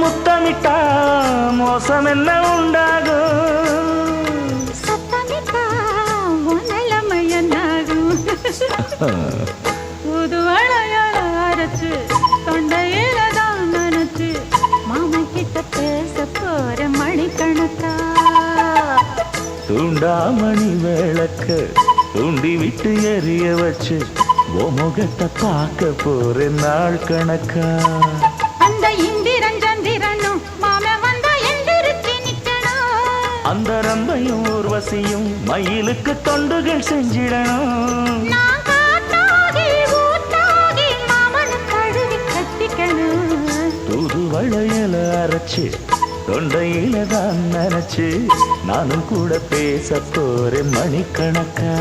முத்தமிட்டா மோசம் என்ன உண்டாகும்? சத்தமிட்டா நிலைமையன்னாகும். புது வளையல அரைச்சு தொண்டையில தான் நினைச்சு மாமன் கிட்ட பேச போற மணிக்கணக்கா. தூண்டாமணி விளக்க தூண்டி விட்டு எரிய வச்சு ஓ முகத்தை பார்க்க போற நாள் கணக்கா. அந்த இந்திரன் சந்திரனும் மாம வந்தா எந்திரிச்சு நிக்கணும். அந்த ரம்பையும் ஊர்வசியும் மயிலுக்கு தொண்டுகள் செஞ்சிடணும். நான் காத்தாகி ஊத்தாகி மாமனை தழுவி கட்டிக்கணும். தூது வளையல அரைச்சு தொண்டையில தான் நினைச்சு நானும் கூட பேச போறேன் மணிக்கணக்கா.